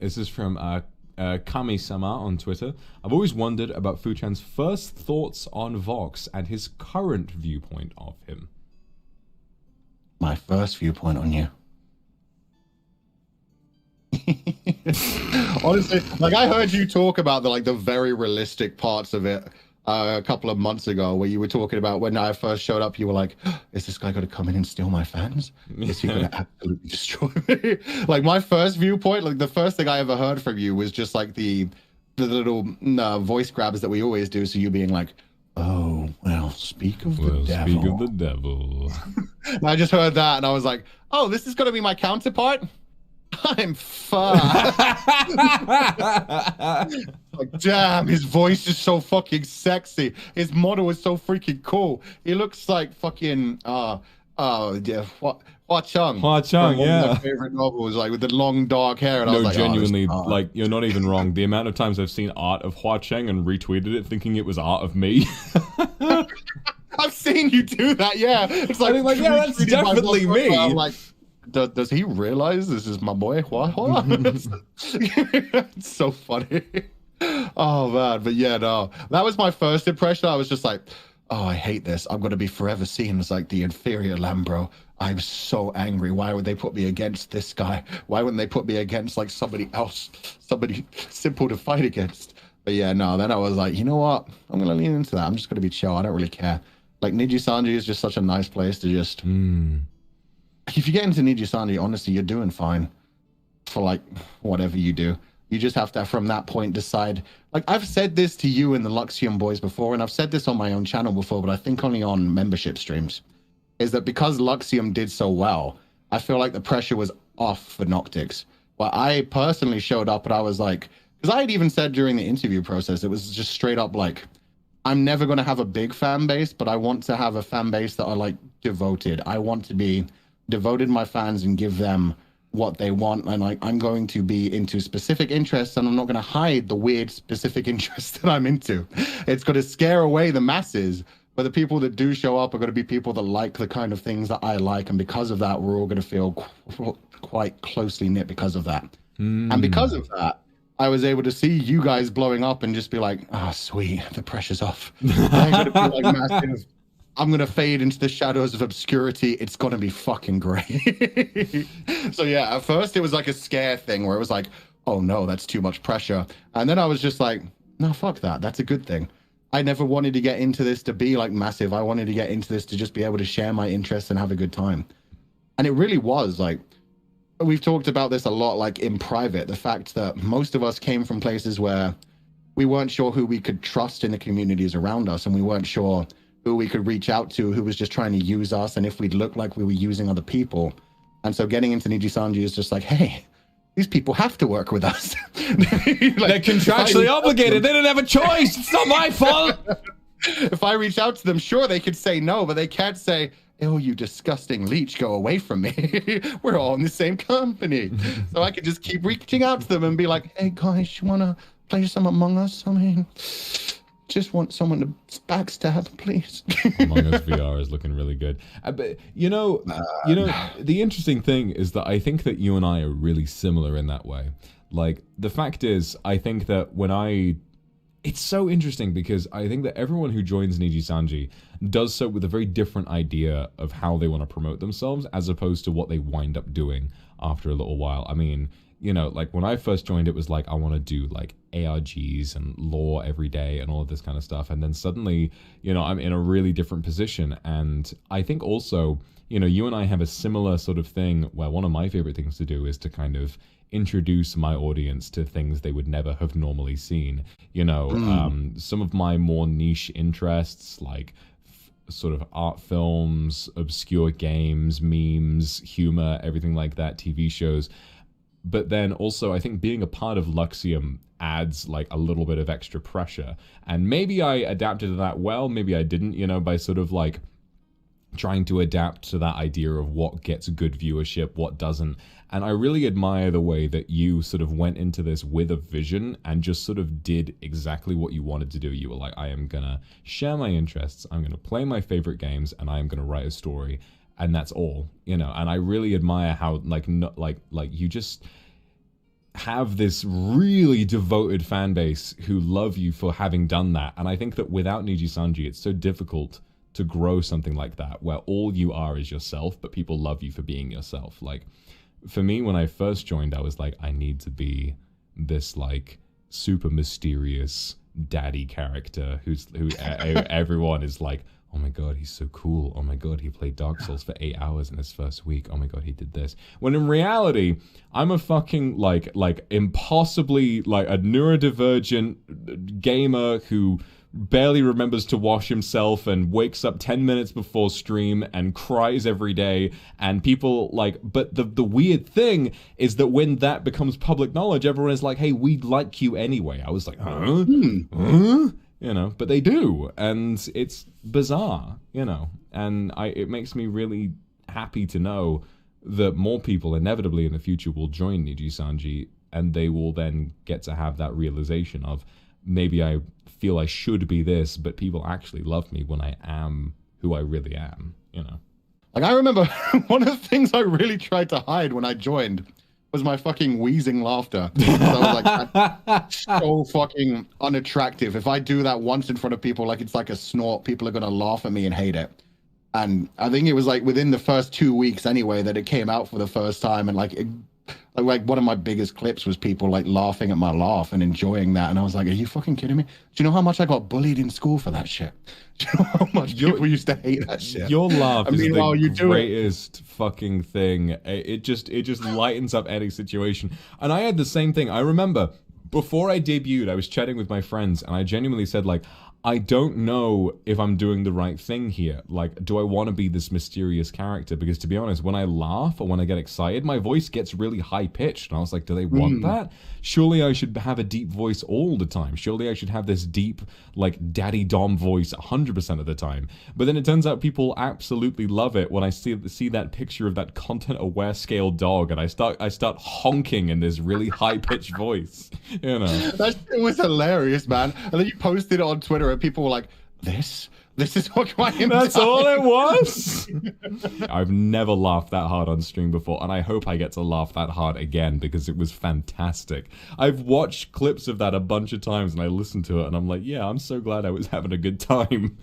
This is from Kami-sama on Twitter. I've always wondered about Fu-chan's first thoughts on Vox and his current viewpoint of him. My first viewpoint on you. Honestly, like I heard you talk about the very realistic parts of it a couple of months ago, where you were talking about when I first showed up, you were like, is this guy going to come in and steal my fans? Is he going to absolutely destroy me? Like my first viewpoint, like the first thing I ever heard from you was just like the little voice grabs that we always do. So you being like, oh, well, speak of the devil. Speak of the devil. And I just heard that and I was like, oh, this is going to be my counterpart? I'm fucked. Like, damn, his voice is so fucking sexy. His model is so freaking cool. He looks like fucking Hua Chung. Hua Chung, yeah. One of my favorite novels, like with the long dark hair. And no, I was like, genuinely, like you're not even wrong. The amount of times I've seen art of Hua Cheng and retweeted it, thinking it was art of me. I've seen you do that. Yeah, it's like, yeah, that's definitely me. I'm like, does he realize this is my boy Hua? It's so funny. Oh man, but yeah, no, that was my first impression. I was just like, oh, I hate this. I'm gonna be forever seen as like the inferior Lambro. I'm so angry. Why would they put me against this guy? Why wouldn't they put me against like somebody else, somebody simple to fight against? But yeah, no, then I was like, you know what? I'm gonna lean into that. I'm just gonna be chill. I don't really care. Like Niji-sanji is just such a nice place to just. If you get into Niji-sanji, honestly, you're doing fine for like whatever you do. You just have to, from that point, decide. Like I've said this to you and the Luxium boys before, and I've said this on my own channel before, but I think only on membership streams, is that because Luxium did so well, I feel like the pressure was off for Noctix. Well, I personally showed up, and I was like, because I had even said during the interview process, it was just straight up like, I'm never going to have a big fan base, but I want to have a fan base that are like devoted. I want to be devoted to my fans and give them what they want, and like I'm going to be into specific interests, and I'm not going to hide the weird specific interests that I'm into. It's going to scare away the masses, but the people that do show up are going to be people that like the kind of things that I like, and because of that, we're all going to feel quite closely knit because of that. And because of that, I was able to see you guys blowing up and just be like, oh, sweet, the pressure's off. I ain't going to be like massive. I'm going to fade into the shadows of obscurity. It's going to be fucking great. So yeah, at first it was like a scare thing where it was like, oh no, that's too much pressure. And then I was just like, no, fuck that. That's a good thing. I never wanted to get into this to be like massive. I wanted to get into this to just be able to share my interests and have a good time. And it really was like, we've talked about this a lot, like in private, the fact that most of us came from places where we weren't sure who we could trust in the communities around us. And we weren't sure who we could reach out to, who was just trying to use us, and if we'd look like we were using other people. And so getting into Niji-sanji is just like, hey, these people have to work with us. Like, they're contractually obligated. They don't have a choice. It's not my fault. If I reach out to them, sure, they could say no, but they can't say, oh, you disgusting leech, go away from me. We're all in the same company. So I could just keep reaching out to them and be like, hey, guys, you want to play some Among Us? I mean, just want someone to backstab, please. Among Us VR is looking really good. But you know, the interesting thing is that I think that you and I are really similar in that way. Like, the fact is, I think that it's so interesting because I think that everyone who joins Niji-sanji does so with a very different idea of how they want to promote themselves as opposed to what they wind up doing after a little while. I mean, you know, like when I first joined, it was like, I want to do like ARGs and lore every day and all of this kind of stuff. And then suddenly, you know, I'm in a really different position. And I think also, you know, you and I have a similar sort of thing where one of my favorite things to do is to kind of introduce my audience to things they would never have normally seen. You know, some of my more niche interests, like sort of art films, obscure games, memes, humor, everything like that, TV shows. But then also, I think being a part of Luxium adds like a little bit of extra pressure. And maybe I adapted to that well, maybe I didn't, you know, by sort of like trying to adapt to that idea of what gets good viewership, what doesn't. And I really admire the way that you sort of went into this with a vision and just sort of did exactly what you wanted to do. You were like, I am going to share my interests, I'm going to play my favorite games, and I am going to write a story. And that's all, you know. And I really admire how like you just, have this really devoted fan base who love you for having done that. And I think that without Niji-sanji, it's so difficult to grow something like that, where all you are is yourself, but people love you for being yourself. Like, for me, when I first joined, I was like, I need to be this, like, super mysterious daddy character who everyone is like, oh my god, he's so cool. Oh my god, he played Dark Souls for 8 hours in his first week. Oh my god, he did this. When in reality, I'm a fucking like impossibly like a neurodivergent gamer who barely remembers to wash himself and wakes up 10 minutes before stream and cries every day. And people like, but the weird thing is that when that becomes public knowledge, everyone is like, hey, we like you anyway. I was like, huh? You know, but they do, and it's bizarre, you know, and it makes me really happy to know that more people inevitably in the future will join Niji-sanji, and they will then get to have that realization of, maybe I feel I should be this, but people actually love me when I am who I really am, you know. Like, I remember one of the things I really tried to hide when I joined was my fucking wheezing laughter. So I was like, that's so fucking unattractive. If I do that once in front of people, like it's like a snort, people are gonna laugh at me and hate it. And I think it was like within the first 2 weeks anyway that it came out for the first time, and like one of my biggest clips was people like laughing at my laugh and enjoying that. And I was like, are you fucking kidding me? Do you know how much I got bullied in school for that shit? Do you know how much people used to hate that shit? Your laugh is the greatest fucking thing. It just lightens up any situation. And I had the same thing. I remember before I debuted, I was chatting with my friends and I genuinely said, like, I don't know if I'm doing the right thing here. Like, do I want to be this mysterious character? Because to be honest, when I laugh or when I get excited, my voice gets really high-pitched. And I was like, do they want that? Surely I should have a deep voice all the time. Surely I should have this deep, like, daddy dom voice 100% of the time. But then it turns out people absolutely love it when I see that picture of that content-aware scale dog, and I start honking in this really high-pitched voice. You know, it was hilarious, man. And then you posted it on Twitter, and people were like, "This is what I am." That's all it was. I've never laughed that hard on stream before, and I hope I get to laugh that hard again because it was fantastic. I've watched clips of that a bunch of times, and I listened to it, and I'm like, yeah, I'm so glad I was having a good time.